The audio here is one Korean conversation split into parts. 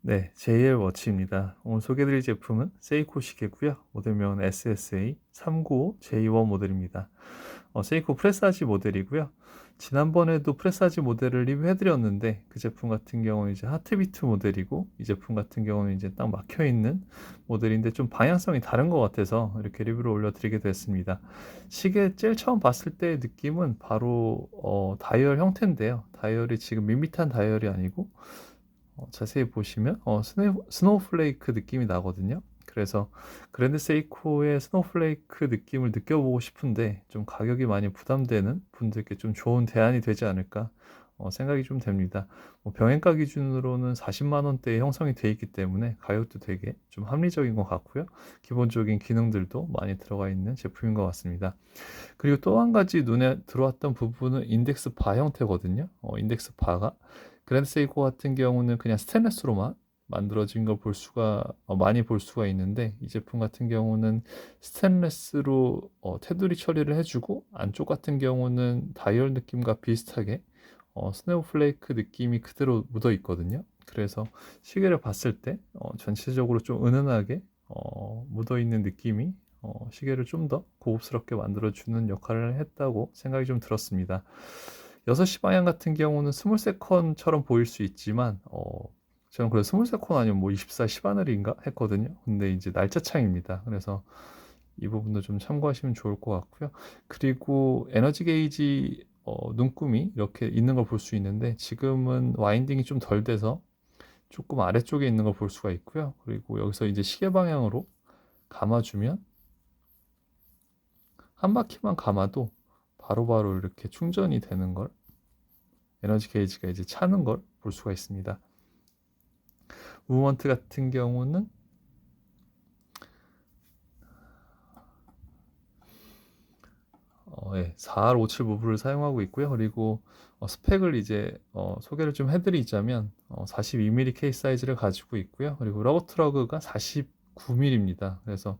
네, JL 워치입니다. 오늘 소개해드릴 제품은 세이코 시계고요. 모델명은 SSA 395J1 모델입니다. 세이코 프레사지 모델이고요. 지난번에도 프레사지 모델을 리뷰해드렸는데 그 제품 같은 경우는 이제 하트비트 모델이고 이 제품 같은 경우는 이제 딱 막혀있는 모델인데 좀 방향성이 다른 것 같아서 이렇게 리뷰를 올려드리게 됐습니다. 시계 제일 처음 봤을 때의 느낌은 바로 다이얼 형태인데요. 다이얼이 지금 밋밋한 다이얼이 아니고 자세히 보시면 스노우플레이크 느낌이 나거든요. 그래서 그랜드 세이코의 스노우플레이크 느낌을 느껴보고 싶은데 좀 가격이 많이 부담되는 분들께 좀 좋은 대안이 되지 않을까 생각이 좀 됩니다. 병행가 기준으로는 40만 원대에 형성이 되어 있기 때문에 가격도 되게 좀 합리적인 것 같고요. 기본적인 기능들도 많이 들어가 있는 제품인 것 같습니다. 그리고 또 한 가지 눈에 들어왔던 부분은 인덱스 바 형태거든요. 인덱스 바가 그랜드 세이코 같은 경우는 그냥 스테인레스로만 만들어진 걸 볼 수가 많이 볼 수가 있는데 이 제품 같은 경우는 스테인레스로 테두리 처리를 해주고 안쪽 같은 경우는 다이얼 느낌과 비슷하게 스네오플레이크 느낌이 그대로 묻어 있거든요. 그래서 시계를 봤을 때 전체적으로 좀 은은하게 묻어 있는 느낌이 시계를 좀 더 고급스럽게 만들어주는 역할을 했다고 생각이 좀 들었습니다. 6시 방향 같은 경우는 스몰 세컨처럼 보일 수 있지만 저는 그래서 스몰 세컨 아니면 뭐 24 10하늘인가 했거든요. 근데 이제 날짜 차이입니다. 그래서 이 부분도 좀 참고하시면 좋을 것 같고요. 그리고 에너지 게이지 눈금이 이렇게 있는 걸 볼 수 있는데 지금은 와인딩이 좀 덜 돼서 조금 아래쪽에 있는 걸 볼 수가 있고요. 그리고 여기서 이제 시계 방향으로 감아주면 한 바퀴만 감아도 바로바로 이렇게 충전이 되는 걸, 에너지 게이지가 이제 차는 걸 볼 수가 있습니다. 무브먼트 같은 경우는 4R57 무브를 사용하고 있고요. 그리고 스펙을 이제 소개를 좀 해드리자면 42mm 케이스 사이즈를 가지고 있고요. 그리고 러거 트러그가 49mm입니다. 그래서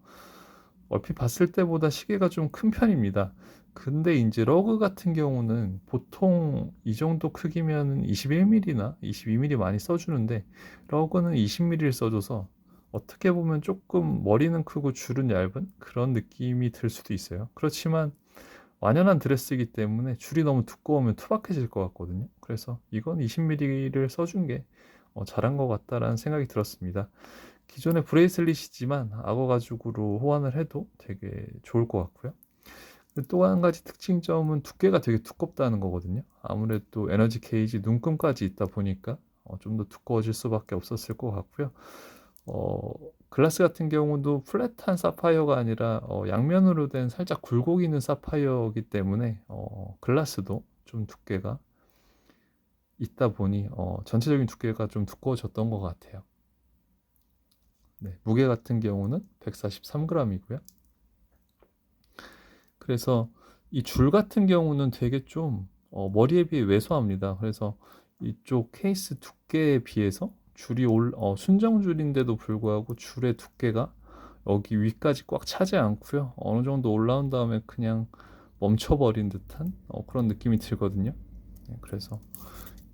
얼핏 봤을 때보다 시계가 좀 큰 편입니다. 근데 이제 러그 같은 경우는 보통 이 정도 크기면 21mm나 22mm 많이 써주는데 러그는 20mm를 써줘서 어떻게 보면 조금 머리는 크고 줄은 얇은 그런 느낌이 들 수도 있어요. 그렇지만 완연한 드레스이기 때문에 줄이 너무 두꺼우면 투박해질 것 같거든요. 그래서 이건 20mm를 써준 게 잘한 것 같다라는 생각이 들었습니다. 기존의 브레이슬릿이지만 악어 가죽으로 호환을 해도 되게 좋을 것 같고요. 또 한 가지 특징점은 두께가 되게 두껍다는 거거든요. 아무래도 에너지 게이지 눈금까지 있다 보니까 좀 더 두꺼워질 수밖에 없었을 것 같고요. 어, 글라스 같은 경우도 플랫한 사파이어가 아니라 양면으로 된 살짝 굴곡 있는 사파이어이기 때문에 글라스도 좀 두께가 있다 보니 전체적인 두께가 좀 두꺼워졌던 것 같아요. 네, 무게 같은 경우는 143g이고요. 그래서 이 줄 같은 경우는 되게 좀 머리에 비해 왜소합니다. 그래서 이쪽 케이스 두께에 비해서 줄이 순정줄인데도 불구하고 줄의 두께가 여기 위까지 꽉 차지 않고요. 어느 정도 올라온 다음에 그냥 멈춰버린 듯한 그런 느낌이 들거든요. 네, 그래서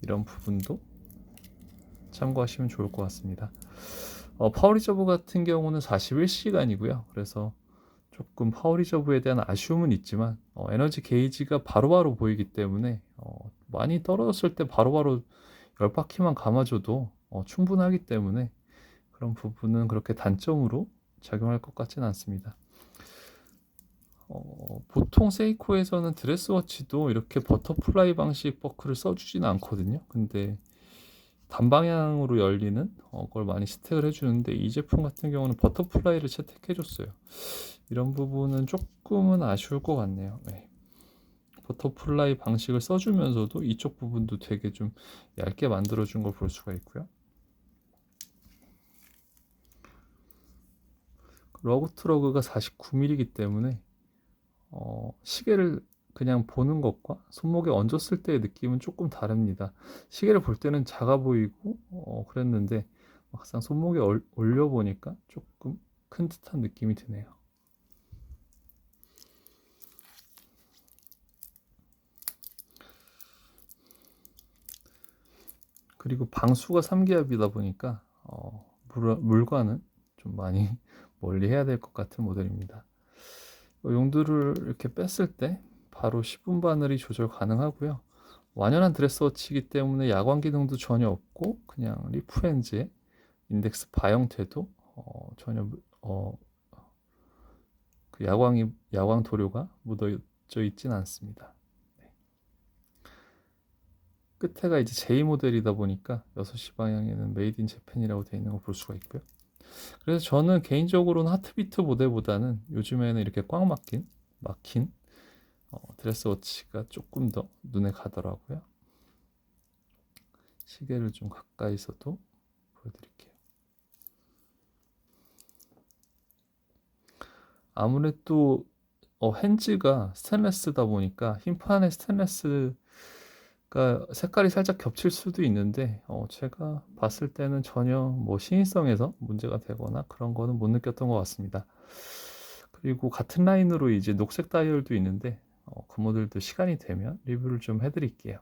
이런 부분도 참고하시면 좋을 것 같습니다. 파워 리저브 같은 경우는 41시간이고요. 그래서 조금 파워 리저브에 대한 아쉬움은 있지만 에너지 게이지가 바로바로 보이기 때문에 많이 떨어졌을 때 바로바로 10바퀴만 감아줘도 충분하기 때문에 그런 부분은 그렇게 단점으로 작용할 것 같지는 않습니다. 보통 세이코에서는 드레스워치도 이렇게 버터플라이 방식 버클을 써주지는 않거든요. 근데 단방향으로 열리는 걸 많이 채택을 해주는데 이 제품 같은 경우는 버터플라이를 채택해줬어요. 이런 부분은 조금은 아쉬울 것 같네요. 네. 버터플라이 방식을 써주면서도 이쪽 부분도 되게 좀 얇게 만들어준 걸 볼 수가 있고요. 러그 트러그가 49mm이기 때문에 시계를 그냥 보는 것과 손목에 얹었을 때의 느낌은 조금 다릅니다. 시계를 볼 때는 작아 보이고 그랬는데 막상 손목에 올려 보니까 조금 큰 듯한 느낌이 드네요. 그리고 방수가 3기압이다 보니까 물과는 좀 많이 멀리 해야 될 것 같은 모델입니다. 용두를 이렇게 뺐을 때 바로 10분 바늘이 조절 가능하고요. 완연한 드레스워치이기 때문에 야광 기능도 전혀 없고 그냥 리프렌즈에 인덱스 바 형태도 전혀 그 야광 도료가 묻어져 있진 않습니다. 네. 끝에가 이제 J 모델이다 보니까 6시 방향에는 메이드 인 재팬이라고 되어 있는 거 볼 수가 있고요. 그래서 저는 개인적으로는 하트비트 모델보다는 요즘에는 이렇게 꽉 막힌 드레스워치가 조금 더 눈에 가더라고요. 시계를 좀 가까이서도 보여드릴게요. 아무래도 핸즈가 스테인레스다 보니까 흰판에 스테인레스가 색깔이 살짝 겹칠 수도 있는데 제가 봤을 때는 전혀 뭐 신의성에서 문제가 되거나 그런 거는 못 느꼈던 것 같습니다. 그리고 같은 라인으로 이제 녹색 다이얼도 있는데 그 모델도 시간이 되면 리뷰를 좀 해드릴게요.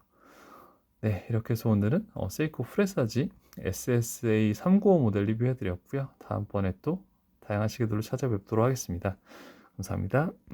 네, 이렇게 해서 오늘은 세이코 프레사지 SSA 395 모델 리뷰해드렸고요. 다음번에 또 다양한 시계들로 찾아뵙도록 하겠습니다. 감사합니다.